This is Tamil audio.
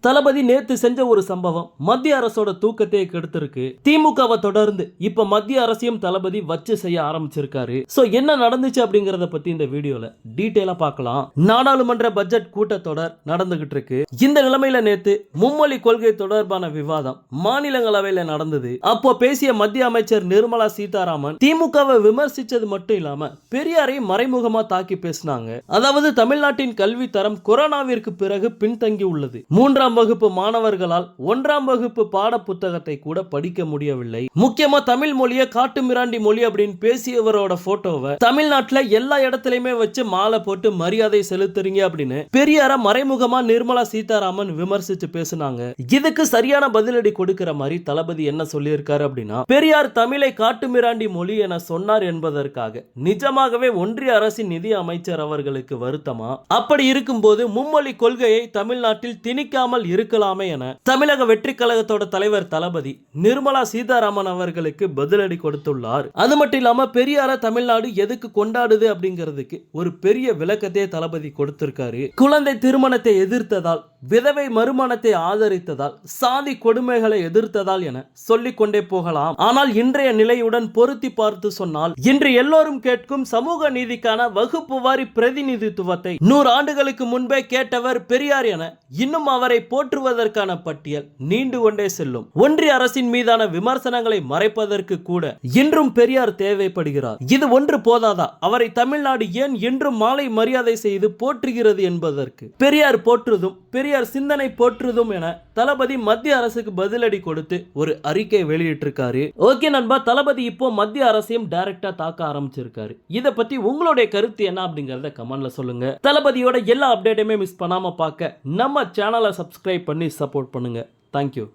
தளபதி நேத்து செஞ்ச ஒரு சம்பவம் மத்திய அரசோட தூக்கத்தையே கெடுத்திருக்கு. திமுகவை தொடர்ந்து இப்ப மத்திய அரசையும் தளபதி வச்சு செய்ய ஆரம்பிச்சிருக்காரு. சோ என்ன நடந்துச்சு அப்படிங்கறத பத்தி இந்த வீடியோல டீடைலா பார்க்கலாம். நாடாளுமன்ற பட்ஜெட் கூட்டத்தொடர் நடந்துகிட்டு இருக்கு. இந்த நிலைமையில நேத்து மும்மொழி கொள்கை தொடர்பான விவாதம் மாநிலங்களவையில நடந்தது. அப்போ பேசிய மத்திய அமைச்சர் நிர்மலா சீதாராமன் திமுகவை விமர்சிச்சது மட்டும் இல்லாம பெரியாரை மறைமுகமா தாக்கி பேசினாங்க. அதாவது தமிழ்நாட்டின் கல்வி தரம் கொரோனாவிற்கு பிறகு பின்தங்கி உள்ளது. 3ஆம் வகுப்பு மாணவர்களால் 1ஆம் வகுப்பு பாட புத்தகத்தை கூட படிக்க முடியவில்லை. முக்கியமா தமிழ் மொழியை காட்டு மிராண்டி மொழி அப்படின்னு பேசியவரோட போட்டோவை தமிழ்நாட்டுல எல்லா இடத்துலயுமே வச்சு மாலை போட்டு மரியாதை செலுத்துறீங்க அப்படின்னு பெரியார மறைமுகமா நிர்மலா சீதாராமன் விமர்சிச்சு பேசினாங்க. இதுக்கு சரியான பதிலடி கொடுக்கிற மாதிரி தளபதி என்ன சொல்லியிருக்காரு அப்படின்னா, பெரியார் தமிழை காட்டு மிராண்டி மொழி என சொன்னார் என்பதற்காக நிஜமாகவே ஒன்றிய அரசின் நிதி அமைச்சர் அவர்களுக்கு வருத்தமா? அப்படி இருக்கும்போது மும்மொழி கொள்கையை தமிழ்நாட்டில் திணிக்காமல் இருக்கலாமே என தமிழக வெற்றி கழகத்தோட தலைவர் தளபதி நிர்மலா சீதாராமன் அவர்களுக்கு பதிலடி கொடுத்துள்ளார். அது மட்டும் இல்லாம பெரியார தமிழ்நாடு எதுக்கு கொண்டாடுது அப்படிங்கிறதுக்கு ஒரு பெரிய விளக்கத்தை தளபதி கொடுத்திருக்காரு. குழந்தை திருமணத்தை எதிர்த்ததால், விதவை மறுமணத்தை ஆதரித்ததால், சாதி கொடுமைகளை எதிர்த்ததால் என சொல்லிக் கொண்டே போகலாம். ஆனால் இன்றைய நிலையுடன் பொருத்தி பார்த்து சொன்னால் இன்று எல்லோரும் கேட்கும் சமூக நீதிக்கான வகுப்பு வாரி பிரதிநிதித்துவத்தை 100 ஆண்டுகளுக்கு முன்பே கேட்டவர் பெரியார் என இன்னும் அவரை போற்றுவதற்கான பட்டியல் நீண்டு கொண்டே செல்லும். ஒன்றிய அரசின் மீதான விமர்சனங்களை மறைப்பதற்கு கூட இன்றும் பெரியார் தேவைப்படுகிறார். இது ஒன்று போதாதா? அவரை தமிழ்நாடு ஏன் இன்றும் மாலை மரியாதை செய்து போற்றுகிறது என்பதற்கு பெரியார் போற்றுதும் பெரியார் சிந்தனை போற்றுதும் என தளபதி மத்திய அரசுக்கு பதிலடி கொடுத்து ஒரு அறிக்கை வெளியிட்டிருக்காரு. ஓகே நண்பா, தளபதி இப்போ மத்திய அரசையும் டைரக்டா தாக்க ஆரம்பிச்சிருக்காரு. இத பத்தி உங்களுடைய கருத்து என்ன அப்படிங்கறத கமெண்ட்ல சொல்லுங்க. தளபதியோட எல்லா அப்டேட்டையுமே மிஸ் பண்ணாம பார்க்க நம்ம சேனலை சப்ஸ்கிரைப் பண்ணி சப்போர்ட் பண்ணுங்க. தேங்க்யூ.